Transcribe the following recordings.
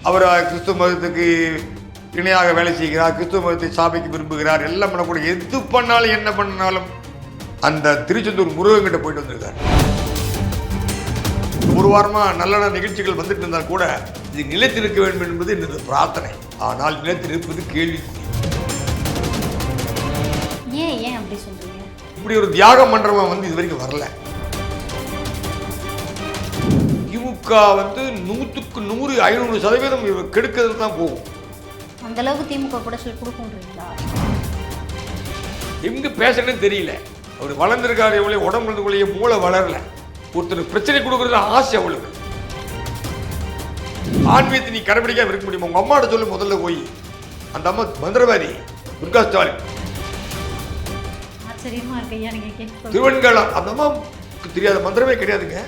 அவர் கிறிஸ்துவ மதத்துக்கு இணையாக வேலை செய்கிறார், கிறிஸ்துவ மதத்தை ஸ்தாபிக்க விரும்புகிறார், எல்லாம் பண்ணக்கூடிய எது பண்ணாலும் என்ன பண்ணாலும் அந்த திருச்செந்தூர் முருகன்கிட்ட போயிட்டு வந்திருக்கார். ஒரு வாரமாக நல்ல நிகழ்ச்சிகள் வந்துட்டு இருந்தால் கூட இது நிலைத்திருக்க வேண்டும் என்பது என்னது பிரார்த்தனை. ஆனால் நிலைத்திருப்பது கேள்விக்குறி. ஏன் அப்படி சொல்றீங்க? இப்படி ஒரு தியாகம் பண்றவன் வந்து இது வரைக்கும் வரல. திமுக வந்து 100க்கு 100 500% கெடுக்கிறது தான் போகும். அந்த அளவுக்கு திமுக கூட சொல்லி கொடுக்குன்றீங்களா? எங்க பேசுறேன்னு தெரியல. அவர் வளர்ந்துருக்காரு, எவ்வளவு உடம்புக்குள்ளேயே மூளை வளரல. ஒருத்தர் பிரச்சனை கொடுக்கறது ஆசை அவளுக்கு. ஆன்மீகத்தை நீ கடைபிடிக்காம இருக்க முடியுமா? உங்க அம்மாட்ட சொல்லி முதல்ல போய். அந்த அம்மா மந்திரவாதி துர்கா ஸ்டாலின் ஆச்சரியமா இருக்கு ஐயா நீங்க கேட்க. திருவெண்காலம் அந்த அம்மாவுக்கு தெரியாத மந்திரமே கிடையாதுங்க.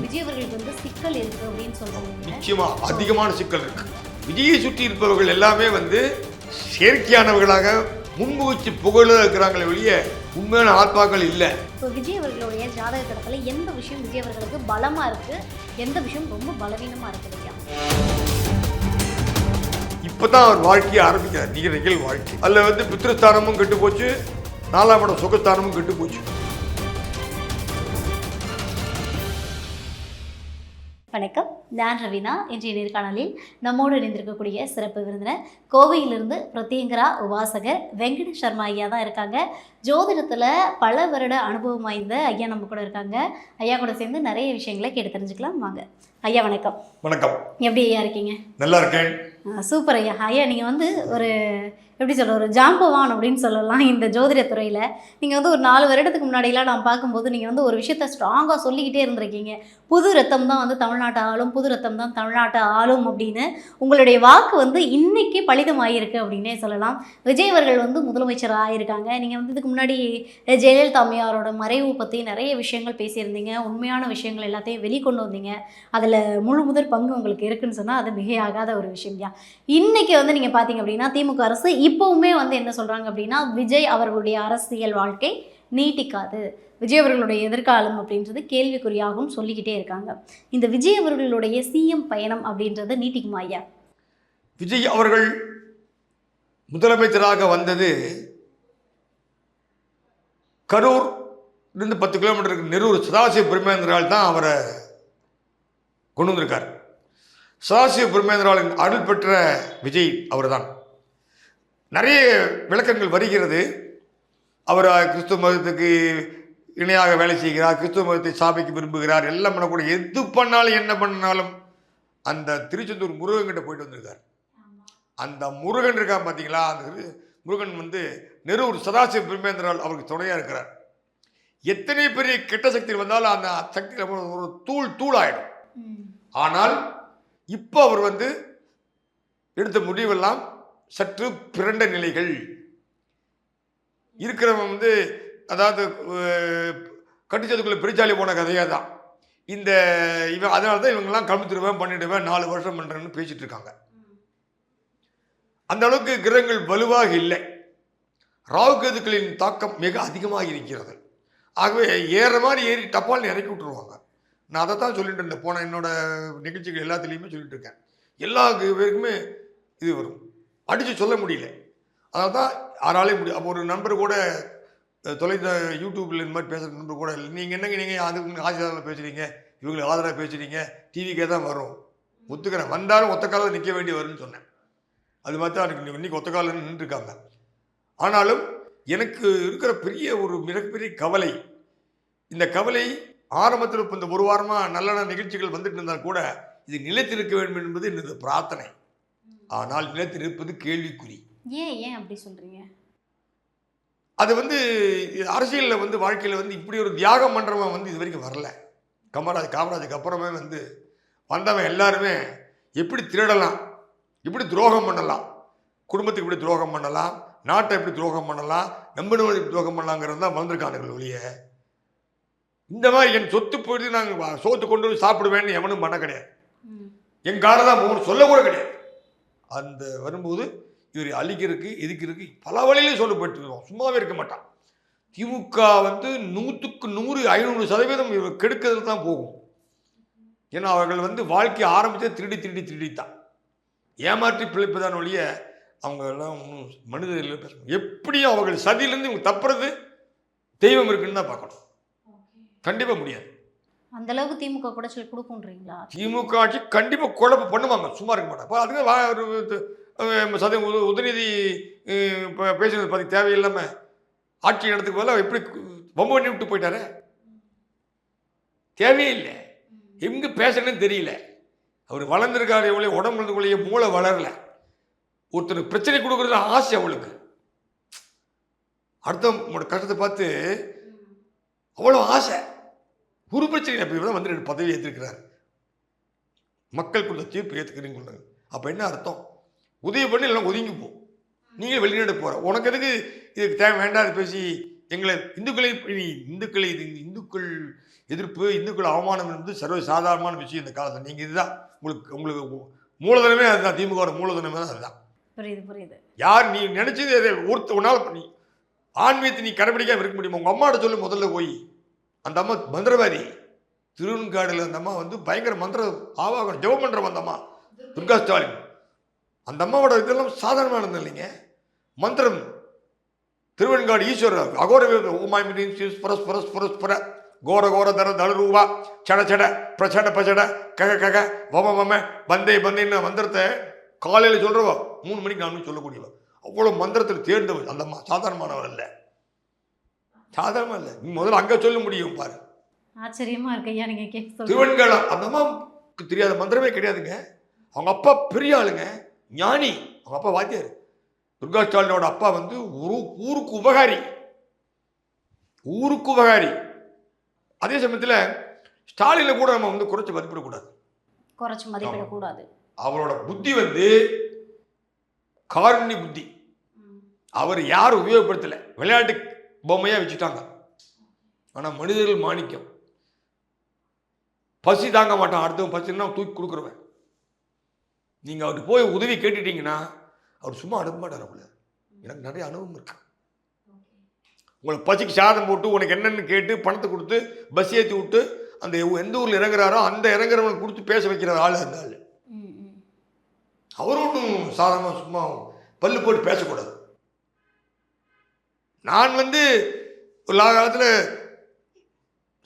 விஜய் அவர்களுக்கு வந்து சிக்கல் இருக்கு அப்படின்னு சொல்றாங்க. நிச்சயமா அதிகமான சிக்கல் இருக்கு. விஜயை சுற்றி இருப்பவர்கள் எல்லாமே வந்து செயற்கையானவர்களாக முன்முகிச்சு புகழ இருக்கிறாங்களே வெளியே உண்மையான ஆத்மாக்கள் இல்லை. இப்போ விஜய் அவர்களுடைய ஜாதக கடத்துல எந்த விஷயம் விஜய் அவர்களுக்கு பலமா இருக்கு, எந்த விஷயம் ரொம்ப பலவீனமா இருக்கு ஐயா? இப்பதான் அவர் வாழ்க்கையை ஆரம்பிக்கிறார். நிகழ் வாழ்க்கை அதுல வந்து பித்ருஸ்தானமும் கெட்டு போச்சு, 4ஆம் இடம் சுகஸ்தானமும் கெட்டு போச்சு. வணக்கம், நான் ரவீனா. இன்றைய நேர்காணலில் நம்மோடு இணைந்திருக்கக்கூடிய சிறப்பு விருந்தினர் கோவையிலிருந்து பிரத்யங்கரா உபாசகர் வெங்கட சர்மா ஐயா தான் இருக்காங்க. ஜோதிடத்தில் பல வருட அனுபவம் வாய்ந்த ஐயா நம்ம கூட இருக்காங்க. ஐயா கூட சேர்ந்து நிறைய விஷயங்களை கேட்டு தெரிஞ்சுக்கலாம் வாங்க. ஐயா வணக்கம். வணக்கம். எப்படி ஐயா இருக்கீங்க? நல்லா இருக்கேன். சூப்பர் ஐயா. ஐயா நீங்கள் வந்து ஒரு எப்படி சொல்ல, ஒரு ஜாம்பவான் அப்படின்னு சொல்லலாம் இந்த ஜோதிட துறையில். நீங்கள் வந்து ஒரு 4 வருடத்துக்கு முன்னாடிலாம் நான் பார்க்கும்போது நீங்கள் வந்து ஒரு விஷயத்த ஸ்ட்ராங்காக சொல்லிக்கிட்டே இருந்திருக்கீங்க. புது ரத்தம் தான் வந்து தமிழ்நாட்டை ஆளும், புது ரத்தம் தான் தமிழ்நாட்டை ஆளும் அப்படின்னு. உங்களுடைய வாக்கு வந்து இன்னைக்கு பலிதமாகிருக்கு அப்படின்னே சொல்லலாம். விஜய் அவர்கள் வந்து முதலமைச்சர் ஆகியிருக்காங்க. நீங்கள் வந்து இதுக்கு முன்னாடி ஜெயலலிதா அம்மையாரோட மறைவு பற்றி நிறைய விஷயங்கள் பேசியிருந்தீங்க. உண்மையான விஷயங்கள் எல்லாத்தையும் வெளிக்கொண்டு வந்தீங்க. அதில் முழு முதற் பங்கு உங்களுக்கு இருக்குன்னு சொன்னால் அது மிகையாகாத ஒரு விஷயம் தான். இன்றைக்கி வந்து நீங்கள் பார்த்தீங்க அப்படின்னா திமுக அரசு இப்போவுமே வந்து என்ன சொல்கிறாங்க அப்படின்னா விஜய் அவர்களுடைய அரசியல் வாழ்க்கை நீட்டிக்காது, விஜய் அவர்களுடைய எதிர்காலம் அப்படின்றது கேள்விக்குறியாகவும் சொல்லிக்கிட்டே இருக்காங்க. இந்த விஜய் அவர்களுடைய சிஎம் பயணம் அப்படின்றது நீட்டிக்குமா ஐயா? விஜய் அவர்கள் முதலமைச்சராக வந்தது கரூர் இருந்து 10 கிலோமீட்டருக்கு நெரூர் சதாசிவ பிரம்மேந்திரால் தான் அவரை கொண்டு வந்திருக்கார். சதாசிவ பிரம்மேந்திராவின் அருள் பெற்ற விஜய் அவர் தான். நிறைய விளக்கங்கள் வருகிறது. அவர் கிறிஸ்துவ மதத்துக்கு இணையாக வேலை செய்கிறார், கிறிஸ்துவ மதத்தை ஸ்தாபிக்க விரும்புகிறார், எல்லாம் பண்ணக்கூடிய எது பண்ணாலும் என்ன பண்ணாலும் அந்த திருச்செந்தூர் முருகன்கிட்ட போயிட்டு வந்திருக்கார். அந்த முருகன் இருக்கா பார்த்தீங்களா, அந்த முருகன் வந்து நெரூர் சதாசிவ பிரம்மேந்திரால் அவருக்கு துணையாக இருக்கிறார். எத்தனை பெரிய கெட்ட சக்தி வந்தாலும் அந்த சக்தி ஒரு தூளாயிடும். ஆனால் இப்போ அவர் வந்து எடுத்த முடிவெல்லாம் சற்று பிறண்ட நிலைகள் இருக்கிறவன் வந்து, அதாவது கட்டுச்சதுக்குள்ள பிரிச்சாலி போன கதையாக தான் இந்த இவன். அதனால தான் இவங்கெல்லாம் கமித்துருவேன் பண்ணிடுவேன் 4 வருஷம் பண்ணுறேன்னு பேசிட்டு இருக்காங்க. அந்த அளவுக்கு கிரகங்கள் வலுவாக இல்லை. ராகுகேதுக்களின் தாக்கம் மிக அதிகமாக இருக்கிறது. ஆகவே ஏற மாதிரி ஏறி டப்பால்னு இறக்கி விட்டுருவாங்க. நான் அதை தான் சொல்லிட்டு இருந்தேன். போன என்னோட நிகழ்ச்சிகள் எல்லாத்துலேயுமே சொல்லிட்டு இருக்கேன். எல்லா பேருக்குமே இது வரும், அடித்து சொல்ல முடியல. அதனால தான் யாராலே முடியும். அப்போ ஒரு நண்பர் கூட தொலைந்த யூடியூப்பில் இந்த மாதிரி பேசுகிற நண்பர் கூட இல்லை, நீங்கள் என்னங்க நீங்கள் அதுக்கு ஆசிரியராக பேசுகிறீங்க, இவங்களுக்கு ஆதரவாக பேசுகிறீங்க, டிவிக்கே தான் வரும், ஒத்துக்கிறேன், வந்தாலும் ஒத்த காலில் நிற்க வேண்டி வரும்னு சொன்னேன். அது மாதிரி தான் எனக்கு இன்றைக்கி ஒத்த காலில் நின்றுருக்காங்க. ஆனாலும் எனக்கு இருக்கிற பெரிய ஒரு மிகப்பெரிய கவலை, இந்த கவலை ஆரம்பத்தில் இப்போ இந்த ஒரு வாரமாக நல்ல நிகழ்ச்சிகள் வந்துட்டு இருந்தால் கூட இது நிலைத்திருக்க வேண்டும் என்பது என்னது பிரார்த்தனை. ஆனால் நிலைத்திருப்பது கேள்விக்குறி. ஏன் அப்படி சொல்றீங்க? அது வந்து அரசியலில் வந்து வாழ்க்கையில் வந்து இப்படி ஒரு தியாகம் பண்ணுறவன் வந்து இது வரைக்கும் வரல. காமராஜுக்கு அப்புறமே வந்து வந்தவன் எல்லாருமே எப்படி திருடலாம், எப்படி துரோகம் பண்ணலாம், குடும்பத்துக்கு எப்படி துரோகம் பண்ணலாம், நாட்டை எப்படி துரோகம் பண்ணலாம், நம்பினவனை எப்படி துரோகம் பண்ணலாங்கிறது தான் வந்திருக்கானுங்கள் ஒழிய இந்த மாதிரி என் சொத்து போயிட்டு நாங்கள் சோத்து கொண்டு போய் சாப்பிடுவேன்னு எவனும் பண்ண கிடையாது. என் காரை தான் போகணும் சொல்ல கூட கிடையாது. அந்த வரும்போது இவர் அழிக்கிறதுக்கு எதுக்கிறதுக்கு பல வழியிலையும் சொல்லப்பட்டுருக்கோம். சும்மாவே இருக்க மாட்டான். திமுக வந்து 100க்கு 100 500% இவர் கெடுக்கிறது தான் போகும். ஏன்னா அவர்கள் வந்து வாழ்க்கையை ஆரம்பித்தே திருடித்தான் ஏமாற்றி பிழைப்புதான் ஒழிய அவங்க எல்லாம் ஒன்றும் மனிதர்கள் பேச எப்படியும் அவர்கள் சதியிலேருந்து இவங்க தப்புறது தெய்வம் இருக்குன்னு தான் பார்க்கணும். கண்டிப்பாக முடியாது. அந்த அளவுக்கு திமுக குடைச்சல் கொடுக்குன்றீங்களா? திமுக ஆட்சி கண்டிப்பாக குழப்பம் பண்ணுவாங்க, சும்மா இருக்க மாட்டாங்க. அதுக்கு சதவீதம் உதயநிதி பேசுறது பற்றி தேவையில்லாமல் ஆட்சி நடத்துக்கு போல எப்படி வம்பு பண்ணி விட்டு போயிட்டாரு. தேவையே இல்லை. எங்கே பேசணும்னு தெரியல. அவர் வளர்ந்துருக்காரு எவ்வளோ உடம்புக்குள்ளேயே மூளை வளரல. ஒருத்தருக்கு பிரச்சனை கொடுக்குறது ஆசை அவளுக்கு. அடுத்தவங்களோட கஷ்டத்தை பார்த்து அவ்வளோ ஆசை. ஒரு பிரச்சனை இப்போ தான் வந்து 2 பதவி ஏற்றிருக்கிறார். மக்கள் கொடுத்த தீர்ப்பு ஏற்றுக்கிறீங்க. அப்போ என்ன அர்த்தம்? உதவி பண்ணி எல்லாம் ஒதுங்கி போ. நீங்கள் வெளிநாடு போகிற உனக்கு எதுக்கு இதுக்கு தேவை வேண்டாம் பேசி எங்களை இந்துக்கள் எதிர்ப்பு இந்துக்கள் அவமானம் என்பது சர்வ சாதாரணமான விஷயம் இந்த காலத்தில். நீங்கள் இதுதான் உங்களுக்கு மூலதனமே அதுதான். திமுக மூலதனமே தான் அதுதான். புரியுது. யார் நீ நினைச்சது ஒருத்தவனால் பண்ணி ஆன்மீகத்தை நீ கடைபிடிக்காம இருக்க முடியுமா? உங்கள் அம்மாட்ட சொல்லு முதல்ல போய். அந்த அம்மா மந்திரவாதி. திருவெண்காடில் அந்த அம்மா வந்து பயங்கர மந்திர ஆவாகம் ஜெபம் பண்ணுற அந்த அம்மா துர்கா ஸ்டாலின். அந்த அம்மாவோட இதெல்லாம் சாதாரணமானது இல்லைங்க. மந்திரம் திருவெண்காடு ஈஸ்வரர் அகோர ஓமாய் புரஸ்புர கோர கோர தர தளரூவா சட சட பிரச்சட பச்சட கக கக வம வம பந்தே பந்தேன்னு மந்திரத்தை காலையில் சொல்கிறவா 3 மணிக்கு 4 மணிக்கு சொல்லக்கூடியவா. அவ்வளோ மந்திரத்தில் தேர்ந்தவர் அந்த அம்மா. சாதாரணமானவர் இல்லை, சாதாரணமாக இல்லை. நீ முதல்ல அங்கே சொல்ல முடியும் பாரு. ஆச்சரியமா இருக்கு ஐயா நீங்க கேட்க. திருவெண்காடு அந்த அம்மாவுக்கு தெரியாத மந்திரமே கிடையாதுங்க. அவங்க அப்பா பெரிய ஆளுங்க, ஞானி. அவங்க அப்பா வாத்தியார். துர்கா ஸ்டாலினோட அப்பா வந்து ஊருக்கு உபகாரி. அதே சமயத்தில் ஸ்டாலினை கூட நம்ம வந்து குறைச்சி மதிப்பிடக்கூடாது. அவரோட புத்தி வந்து காருண்ய புத்தி. அவர் யாரும் உபயோகப்படுத்தலை, விளையாட்டு பொம்மையாக வச்சுட்டாங்க. ஆனால் மனிதர்கள் மாணிக்கம். பசி தாங்க மாட்டான், அடுத்தவன் பசின்னா தூக்கி கொடுக்குறவன். நீங்கள் அவர்கிட்ட போய் உதவி கேட்டுட்டீங்கன்னா அவர் சும்மா அனுப்ப மாட்டார். அவங்கள எனக்கு நிறைய அனுபவம் இருக்கு. உங்களுக்கு பசிக்கு சாதம் போட்டு உனக்கு என்னென்னு கேட்டு பணத்தை கொடுத்து பஸ் ஏற்றி விட்டு அந்த எந்த ஊரில் இறங்குறாரோ அந்த இறங்குறவனுக்கு கொடுத்து பேச வைக்கிற ஆள் அந்த ஆள். அவரும் ஒன்றும் சாதாரணமாக சும்மா பல்லு போட்டு பேசக்கூடாது. நான் வந்து ஒரு காலத்தில்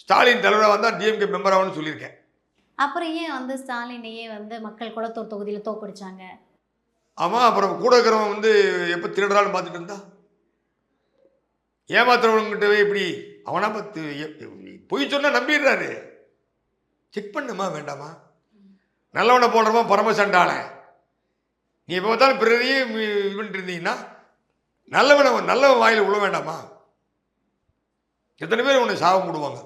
ஸ்டாலின் தலைவராக வந்தால் டிஎம்கே மெம்பர் ஆகணும்னு சொல்லியிருக்கேன். அப்புறம் ஏன் வந்து ஸ்டாலினையே வந்து மக்கள் குளத்தூர் தொகுதியில் தோக்கடிச்சாங்க? ஆமாம். அப்புறம் கூட இருக்கிறவன் வந்து எப்போ திருடுறான்னு பார்த்துட்டு இருந்தா ஏமாத்துறவங்கிட்டவே இப்படி அவனா பார்த்து பொய் சொன்னால் நம்பிடுறாரு. செக் பண்ணுமா வேண்டாமா? நல்லவனை போடுறமா பரமசண்டான நீ எப்போ பார்த்தாலும் பிறரையே இவன்ட்டு இருந்தீங்கன்னா நல்லவன் வாயில் விழ வேண்டாமா? எத்தனை பேர் உன்னை சாபம் போடுவாங்க.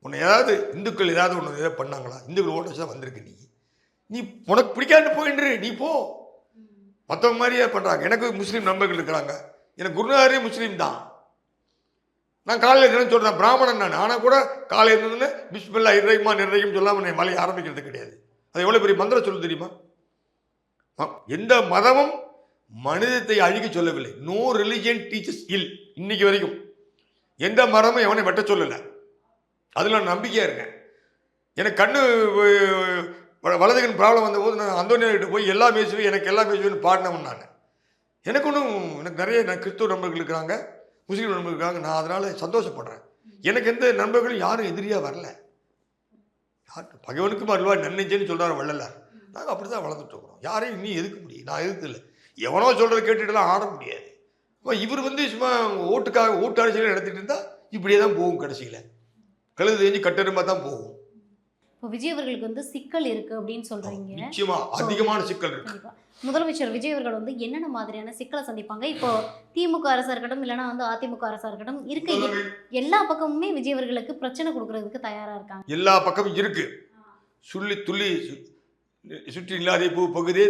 உன்னை ஏதாவது இந்துக்கள் ஏதாவது ஒன்று ஏதாவது பண்ணாங்களா? இந்துக்கள் ஓட்ட வச்சு தான் வந்திருக்கு. நீ உனக்கு பிடிக்காதுன்னு போயின்று நீ போ. மற்றவங்க மாதிரியே பண்ணுறாங்க. எனக்கு முஸ்லீம் நண்பர்கள் இருக்கிறாங்க. எனக்கு குருநாதரே முஸ்லீம் தான். நான் காலையில் தினம் சொல்கிறேன், பிராமணன் நான். ஆனால் கூட காலையில் இருந்ததுன்னு பிஸ்மில்லா இறைமா நிறையும் சொல்லாமல் என்னை மலையை ஆரம்பிக்கிறது கிடையாது. அது எவ்வளோ பெரிய மந்திரம் சொல்லு தெரியுமா? எந்த மதமும் மனிதத்தை அழிக்க சொல்லவில்லை. நோ ரிலிஜியன் டீச்சர்ஸ் இல். இன்னைக்கு வரைக்கும் எந்த மதமும் எவனை வெட்ட சொல்லலை. அதில் நான் நம்பிக்கையாக இருக்கேன். எனக்கு கண்ணு வலதுகன் ப்ராப்ளம் வந்தபோது நான் அந்தோனியார்கிட்ட போய் எல்லா பேசுவேன் எனக்கு எல்லா பேசுவேன்னு பாடினவன் நான். எனக்கு நிறைய கிறிஸ்துவ நண்பர்கள் இருக்கிறாங்க, முஸ்லீம் நண்பர்கள் இருக்காங்க. நான் அதனால் சந்தோஷப்படுறேன். எனக்கு எந்த நண்பர்களும் யாரும் எதிரியாக வரல. பகைவனுக்கும் அருள்வா நன்னெஞ்சேன்னு சொல்கிறார் வள்ளலார். நாங்கள் அப்படி தான் வளர்ந்துட்டு இருக்கிறோம். யாரையும் இன்னும் எதுக்க முடியும்? நான் எதுக்கு இல்லை. எவனோ சொல்கிறத கேட்டுட்டுலாம் ஆட முடியாது. இவர் வந்து சும்மா ஓட்டு அரசியல் நடத்திட்டு இருந்தால் இப்படியே தான் போகும். கடைசியில் கழுது தெரிஞ்சு கட்டெருமா தான் போகும். இப்போ விஜய் அவர்களுக்கு வந்து சிக்கல் இருக்கு அப்படின்னு சொல்றீங்க. நிச்சயமா அதிகமான சிக்கல் இருக்கு. முதலமைச்சர் விஜய் அவர்கள் வந்து என்னென்ன மாதிரியான சிக்கலை சந்திப்பாங்க? இப்போ திமுக அரசா இருக்கட்டும், இல்லைன்னா வந்து அதிமுக அரசா இருக்கட்டும், இருக்க எல்லா பக்கமுமே விஜய் அவர்களுக்கு பிரச்சனை கொடுக்கறதுக்கு தயாரா இருக்காங்க. எல்லா பக்கமும் இருக்கு. சுள்ளி துள்ளி சுற்றி இல்லாத பூ பகுதியே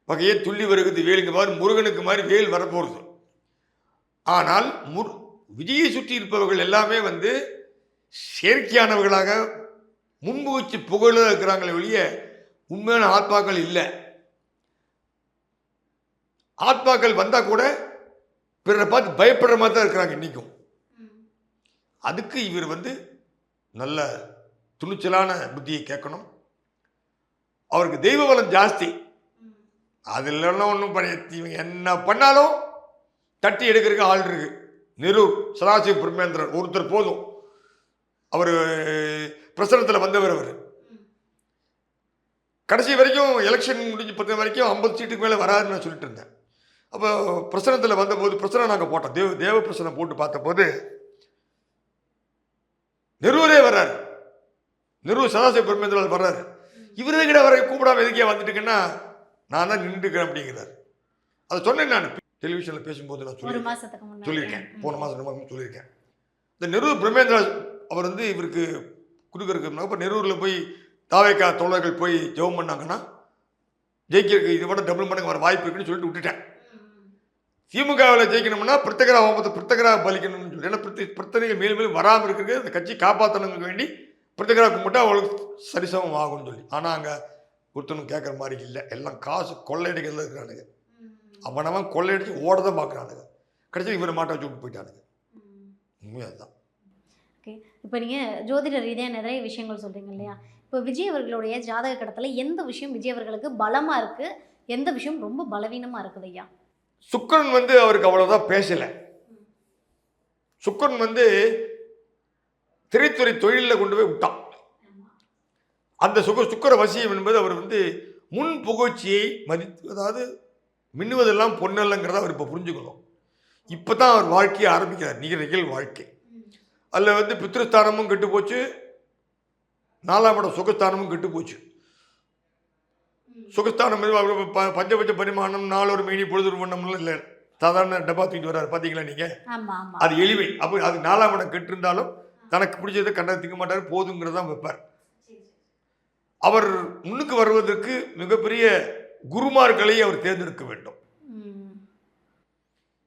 வகையே துள்ளி வருகிறது வேலுங்க மாதிரி முருகனுக்கு மாதிரி வேல் வரப்போகிறது. ஆனால் விஜயை சுற்றி இருப்பவர்கள் எல்லாமே வந்து செயற்கையானவர்களாக முன்பு வச்சு புகழ இருக்கிறாங்களே வெளிய உண்மையான ஆத்மாக்கள் இல்லை. ஆத்மாக்கள் வந்தால் கூட பிறரை பார்த்து பயப்படுற மாதிரி தான் இருக்கிறாங்க இன்றைக்கும். அதுக்கு இவர் வந்து நல்ல துணிச்சலான புத்தியை கேட்கணும். அவருக்கு தெய்வ பலம் ஜாஸ்தி. அதில் ஒன்றும் இவங்க என்ன பண்ணாலும் தட்டி எடுக்கிறதுக்கு ஆள் இருக்கு. நெரூர் சதாசிவ பிரம்மேந்திரன் ஒருத்தர் போதும். அவர் பிரசனத்தில் வந்தவர். அவர் கடைசி வரைக்கும் எலெக்ஷன் முடிஞ்சு 10 வரைக்கும் 50 சீட்டுக்கு மேலே வராதுன்னு நான் சொல்லிட்டு இருந்தேன். அப்போ பிரசனத்தில் வந்தபோது பிரசனம் நாங்கள் போட்டோம். தேவ பிரசனம் போட்டு பார்த்தபோது நெரூரே வர்றாரு. நெரூர் சதாசிவ பிரம்மேந்திரன் வர்றாரு. இவரே கிட்ட வர கூப்பிடாம எதுக்கே வந்துட்டுங்கன்னா நான் தான் நின்றுக்கிறேன் அப்படிங்கிறார். அதை சொன்னேன். நான் டெலிவிஷனில் பேசும்போது நான் சொல்லியிருக்கேன். போன மாதம் 2 மாதம் சொல்லியிருக்கேன். இந்த நெரூர் பிரம்மேந்திரா அவர் வந்து இவருக்கு கொடுக்குறதுக்கு இப்போ நெரூரில் போய் தாவேக்கா தோழர்கள் போய் ஜெபம் பண்ணாங்கன்னா ஜெயிக்கிறதுக்கு இதை விட டபுள் மடங்கு வர வாய்ப்பு இருக்குன்னு சொல்லிட்டு விட்டுட்டேன். திமுகவில் ஜெயிக்கணும்னா பிரத்யேகரா ஹோமத்தை பிரத்யேகரா பலிக்கணும்னு சொல்லி, ஏன்னா பிரச்சனைகள் மேலும் மேலும் வராமல் இருக்கிறது அந்த கட்சி காப்பாற்றணுங்க வேண்டி பிரத்யேகரா கும்பிட்டா அவளுக்கு சரிசமம் ஆகும்னு சொல்லி. ஆனால் அங்கே ஒருத்தனும் கேட்குற மாதிரி இல்லை. எல்லாம் காசு கொள்ளையடிக்கிறதுல இருக்கிறானுங்க. அவனவன் கொள்ளையடிச்சு ஓடதான் பார்க்குறானுங்க. கடைசி இவரை மாட்ட வச்சு விட்டு போயிட்டானுங்க. உண்மையாக அதுதான். ஓகே, இப்போ நீங்கள் ஜோதிட ரீதியாக நிறைய விஷயங்கள் சொல்கிறீங்க இல்லையா? இப்போ விஜய் அவர்களுடைய ஜாதக கடத்தில் எந்த விஷயம் விஜய் அவர்களுக்கு பலமாக இருக்குது, எந்த விஷயம் ரொம்ப பலவீனமாக இருக்குது ஐயா? சுக்கிரன் வந்து அவருக்கு அவ்வளோதான் பேசலை. சுக்கிரன் வந்து திரைத்துறை தொழிலில் கொண்டு போய் விட்டான். அந்த சுக்கிர வசியம் என்பது அவர் வந்து முன் புகழ்ச்சியை அதாவது மின்னுவதெல்லாம் பொன்னல்லங்கிறத அவர் இப்போ புரிஞ்சுக்கணும். இப்போ தான் அவர் வாழ்க்கையை ஆரம்பிக்கிறார். நிகழ் வாழ்க்கை அதில் வந்து பித்ருஸ்தானமும் கெட்டு போச்சு, 4ஆம் இடம் சுகஸ்தானமும் கெட்டு போச்சு. சுகஸ்தானம் பஞ்சபட்ச பரிமாணம் 4 ஒரு மீனி பொழுது வண்ணம்லாம் இல்லை. சாதாரண டப்பா தூக்கிட்டு வர்றாரு பார்த்தீங்களா நீங்கள்? அது எளிமை. அப்போ அது 4ஆம் இடம் கெட்டு இருந்தாலும் தனக்கு பிடிச்சதை கண்டதை திங்க மாட்டார், போதுங்கிறதான் வைப்பார். அவர் முன்னுக்கு வருவதற்கு மிகப்பெரிய குருமார்களை அவர் தேர்ந்தெடுக்க வேண்டும்.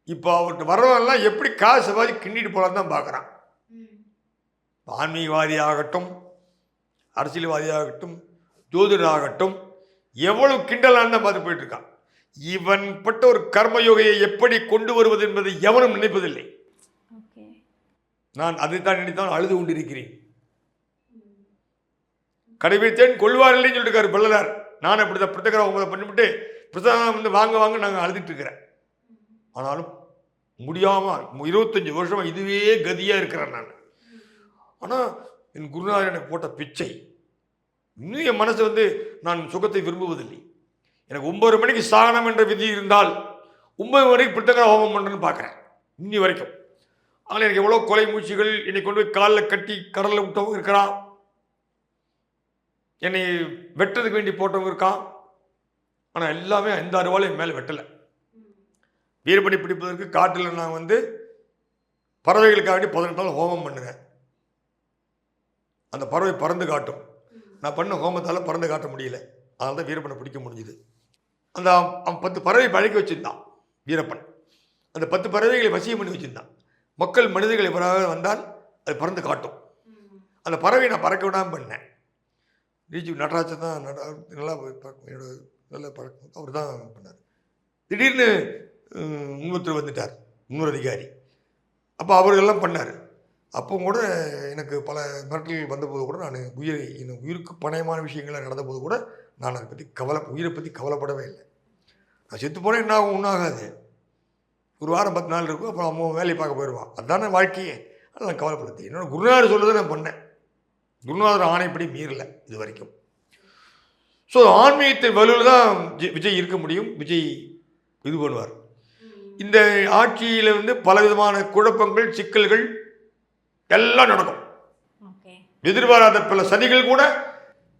இப்போ அவர்கிட்ட வர்றவெல்லாம் எப்படி காசு சவாரி கிண்டிட்டு போகலான்னு தான் பார்க்குறான். ஆன்மீகவாதி ஆகட்டும், அரசியல்வாதி ஆகட்டும், ஜோதிடர் ஆகட்டும், எவ்வளவு கிண்டலான்னு தான் பார்த்து போயிட்டு இருக்கான். இவன் பட்ட ஒரு கர்மயோகையை எப்படி கொண்டு வருவது என்பதை எவனும் நினைப்பதில்லை. நான் அதைத்தான் நினைத்தான் அழுது கொண்டிருக்கிறேன். கடைபிடித்தேன் கொள்வார் இல்லைன்னு சொல்லிட்டு பல்லலார். நான் அப்படிதான் பிரத்யேகரா உங்களை பண்ணிவிட்டு பிரசாதம் வந்து வாங்க வாங்க நாங்கள் அழுதுட்டு இருக்கிறேன். ஆனாலும் முடியாமல் 25 வருஷமா இதுவே கதியாக இருக்கிறேன் நான். ஆனால் என் குருநாதர் எனக்கு போட்ட பிச்சை. இன்னும் என் மனசு வந்து நான் சுகத்தை விரும்புவதில்லை. எனக்கு 9 மணிக்கு சாகனம் என்ற விதி இருந்தால் 9 மணிக்கு பிரத்யேகரா ஹோமம் பண்ணுறேன்னு பார்க்குறேன் இன்னி வரைக்கும். ஆனால் எனக்கு எவ்வளோ கொலை மூச்சிகள் என்னை கொண்டு போய் காலில் கட்டி கடலில் விட்டவங்க இருக்கிறான், என்னை வெட்டுறதுக்கு வேண்டி போட்டவங்க இருக்கான். ஆனால் எல்லாமே 5-6 ரூபாய் என் மேலே வெட்டலை. வீரப்பணி பிடிப்பதற்கு காட்டில் நான் வந்து பறவைகளுக்காக வேண்டி 18 நாள் ஹோமம் பண்ணுவேன். அந்த பறவை பறந்து காட்டும். நான் பண்ண ஹோமத்தால் பறந்து காட்ட முடியல. அதனால தான் வீரப்பனை பிடிக்க முடிஞ்சுது. அந்த 10 பறவை பழக்கி வச்சுருந்தான் வீரப்பன். அந்த 10 பறவைகளை வசியம் பண்ணி வச்சுருந்தான். மக்கள் மனிதர்கள் எவராக வந்தால் அது பறந்து காட்டும். அந்த பறவை நான் பறக்க விடாமல் பண்ணேன். நடராஜன் தான் நல்லா என்னோட நல்ல பழக்கம். அவர் தான் பண்ணார். திடீர்னு இன்னொருத்தர் வந்துட்டார், இன்னொரு அதிகாரி. அப்போ அவர்களெல்லாம் பண்ணார். அப்போ கூட எனக்கு பல மிரட்டல்கள் வந்தபோது கூட நான் உயிருக்கு பணயமான விஷயங்கள்லாம் நடந்தபோது கூட நான் அதை பற்றி உயிரை பற்றி கவலைப்படவே இல்லை. நான் செத்து போனேன், என்ன ஆகும்? ஒன்றும் ஆகாது. ஒரு வாரம் 10 நாள் இருக்கும், அப்புறம் அம்மா வேலையை பார்க்க போயிடுவான். அதுதானே வாழ்க்கையே. அதனால் நான் கவலைப்படுத்தி என்னோட குருநாதர் சொல்கிறத நான் பண்ணேன். குருநாதர் ஆணைப்படி மீறலை இது வரைக்கும். ஸோ ஆன்மீகத்தின் வலுவில் தான் விஜய் இருக்க முடியும். விஜய் இது பண்ணுவார். இந்த ஆட்சியில் வந்து பலவிதமான குழப்பங்கள், சிக்கல்கள் எல்லாம் நடக்கும். எதிர்பாராத பல சதிகள் கூட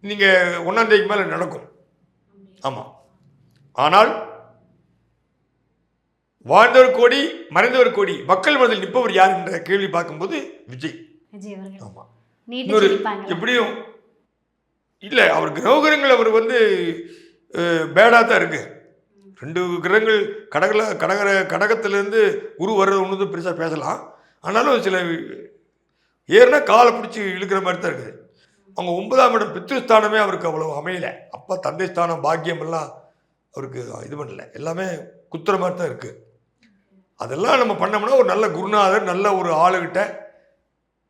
நீங்கள் 1ஆம் தேதிக்கு மேலே நடக்கும். ஆமாம். ஆனால் வாழ்ந்தவர் கோடி, மறைந்தவர் கோடி, மக்கள் மனதில் நிற்பவர் யார் என்ற கேள்வி பார்க்கும்போது விஜய். ஆமாம். இன்னொரு எப்படியும் இல்லை, அவர் கிரகங்கள் அவர் வந்து பேடாக தான் இருக்கு. 2 கிரகங்கள் கடகத்திலேருந்து குரு வர்றது ஒன்று பெருசாக பேசலாம். ஆனாலும் சில ஏறுனா காலை பிடிச்சி இழுக்கிற மாதிரி தான் இருக்குது. அவங்க 9ஆம் இடம் பித்ருஸ்தானமே அவருக்கு அவ்வளோ அமையலை. அப்போ தந்தை ஸ்தானம் பாக்கியம் எல்லாம் அவருக்கு இது பண்ணல. எல்லாமே குத்துற மாதிரி தான் இருக்குது. அதெல்லாம் நம்ம பண்ணோம்னா ஒரு நல்ல குருநாதர், நல்ல ஒரு ஆளுகிட்ட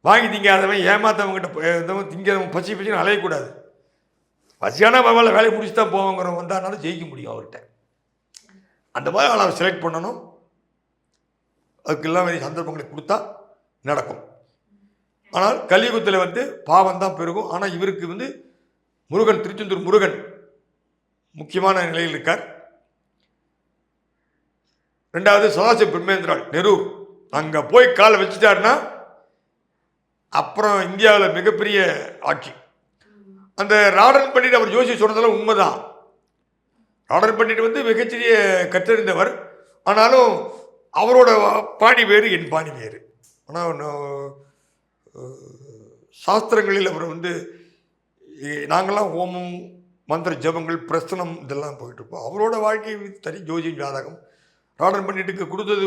வாங்கி திங்காதவன் ஏமாத்தவங்கிட்ட திங்கிறவன் பசின்னு அலையக்கூடாது. பசியான பரவாயில்ல, வேலையை முடிச்சு தான் போவாங்கிறவன் வந்தாலும் ஜெயிக்க முடியும் அவர்கிட்ட. அந்த மாதிரி அவளை செலக்ட் பண்ணணும். அதுக்கு எல்லாமே சந்தர்ப்பங்களை கொடுத்தா நடக்கும். ஆனால் கலியுகத்தில் பாவம் தான் பெருகும். ஆனால் இவருக்கு முருகன், திருச்செந்தூர் முருகன் முக்கியமான நிலையில் இருக்கார். ரெண்டாவது சதாசிவ பிரம்மேந்திராள் நெரூர், அங்கே போய் காலை வச்சுட்டாருன்னா அப்புறம் இந்தியாவில் மிகப்பெரிய ஆட்சி. அந்த ராடன் பண்டிட் அவர் ஜோசி சொன்னதெல்லாம் உண்மைதான். ராடன் பண்டிட் மிகச்சிறிய கற்றறிந்தவர். ஆனாலும் அவரோட பாணி வேறு, என் பாணி வேறு. ஆனால் சாஸ்திரங்களில் அவர் நாங்கள்லாம் ஹோமம், மந்திர ஜபங்கள், பிரசனம் இதெல்லாம் போயிட்டுருப்போம். அவரோட வாழ்க்கை தனி ஜோதி ஜாதகம். ராடன் பண்டிட்டுக்கு கொடுத்தது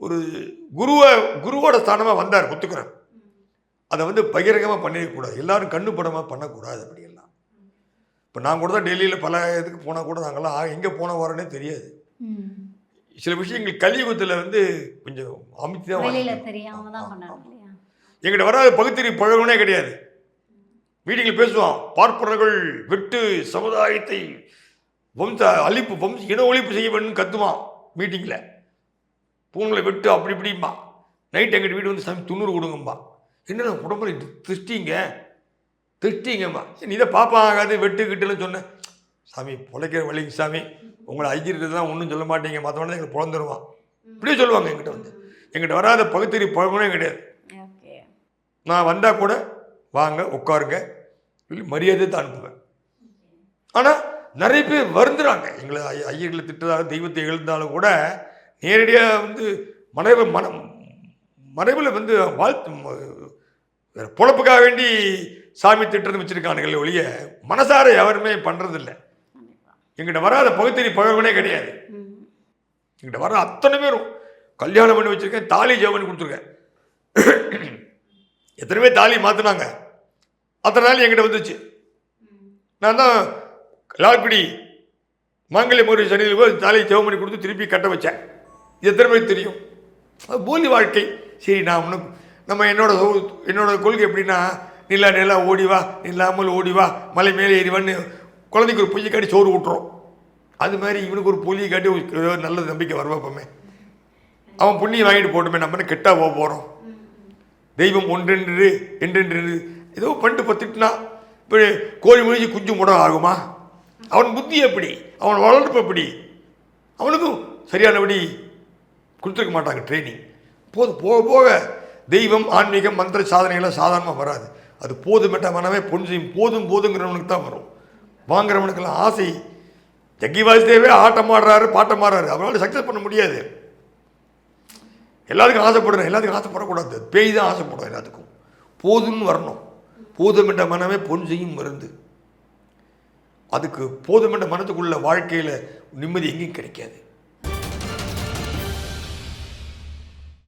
ஒரு குருவோட ஸ்தானமாக வந்தார், ஒத்துக்கிறேன். அதை பகிரங்கமாக பண்ணிடக்கூடாது, எல்லாரும் கண்ணு படமாக பண்ணக்கூடாது அப்படியெல்லாம். இப்போ நான் கூட தான் டெல்லியில் பல இதுக்கு போனால் கூட நாங்கள்லாம் எங்கே போன வரோன்னே தெரியாது. சில விஷயங்கள் கலியுகத்தில் கொஞ்சம் அமைத்து தான் எங்கிட்ட வராது. பகுத்தறிவு பழகனே கிடையாது. மீட்டிங்கில் பேசுவான், பார்ப்பனர்கள் வெட்டு சமுதாயத்தை அழிப்பு இன ஒழிப்பு செய்ய வேண்டும் கத்துவான் மீட்டிங்கில். பூங்களை வெட்டு அப்படி இப்படிம்பா. நைட் எங்கிட்ட வீடு சாமி 90 கொடுங்கம்பா. என்ன உடம்புல திட்டிங்கம்மா. நீ இதை பாப்பா ஆகாது வெட்டுக்கிட்டுன்னு சொன்னேன். சாமி பொழைக்கிற வழிங்க சாமி, உங்களை ஐக்கியதான் ஒன்றும் சொல்ல மாட்டீங்க, மற்றவங்க எங்களை பிறந்துருவான் இப்படியே சொல்லுவாங்க. எங்கிட்ட வராத பகுத்தறிவு பழகனே கிடையாது. நான் வந்தால் கூட வாங்க உட்காருங்க இல்லை மரியாதை தான் அனுப்புவேன். ஆனால் நிறைய பேர் வருந்துறாங்க. எங்களை ஐயர்களை திட்டதாக தெய்வத்தை எழுந்தாலும் கூட நேரடியாக மறைவில் வாழ்த்து பொழப்புக்காக வேண்டி சாமி திட்டத்தை வச்சுருக்கானுங்களே ஒழிய மனசார எவருமே பண்ணுறதில்லை. எங்கிட்ட வராத பகுத்தறிவு பழகனே கிடையாது. எங்கிட்ட வர அத்தனை பேரும் கல்யாணம் பண்ணி வச்சுருக்கேன், தாலி ஜெபம் பண்ணி கொடுத்துருக்கேன். எத்தனை பேர் தாலி மாற்றினாங்க, அத்தனை நாள் என்கிட்ட வந்துச்சு. நான் தான் லால்குடி மாங்கல்ய முறை சனியில் போய் தாலி ஜெபம் பண்ணி கொடுத்து திருப்பி கட்ட வச்சேன். இது எத்தனை பேருக்கு தெரியும்? அது போலி வாழ்க்கை. சரி, நான் நம்ம என்னோட கொள்கை எப்படின்னா, நிலா ஓடிவா, இல்லாமல் ஓடிவா, மலை மேலே ஏறிவான்னு குழந்தைக்கு ஒரு பொய்யை காட்டி சோறு விட்டுறோம். அது மாதிரி இவனுக்கு ஒரு பொய்யை காட்டி நல்ல நம்பிக்கை வரவாப்பமே. அவன் புண்ணியம் வாங்கிட்டு போட்டுமே, நம்ம கெட்டா போகிறோம். தெய்வம் ஒன்றென்று என்றென்று ஏதோ பண்ணிட்டு பத்துட்டுனா இப்போ கோழி முழிஞ்சு குஞ்சு முடம் ஆகுமா? அவன் புத்தி எப்படி, அவன் வளர்ப்பு எப்படி, அவனுக்கும் சரியானபடி கொடுத்துருக்க மாட்டாங்க ட்ரைனிங். போக போக தெய்வம், ஆன்மீகம், மந்திர சாதனைகள்லாம் சாதாரணமாக வராது. அது போதுமெட்ட மனமே பொன் செய்யும். போதுங்கிறவனுக்கு தான் வரும். வாங்குறவனுக்கெல்லாம் ஆசை. ஜக்கி வாசுதேவே ஆட்டம் ஆடுறாரு, பாட்டம் ஆடுறாரு, அவரால் சக்ஸஸ் பண்ண முடியாது. எல்லாத்துக்கும் ஆசைப்படுறேன், எல்லாத்துக்கும் ஆசைப்படக்கூடாது. பேய் தான் ஆசைப்படும் எல்லாத்துக்கும். போதும்னு வரணும். போதுமென்ற மனமே பொன் செய்யும் மருந்து. அதுக்கு போதுமென்ற மனத்துக்குள்ள வாழ்க்கையில் நிம்மதி எங்கேயும் கிடைக்காது.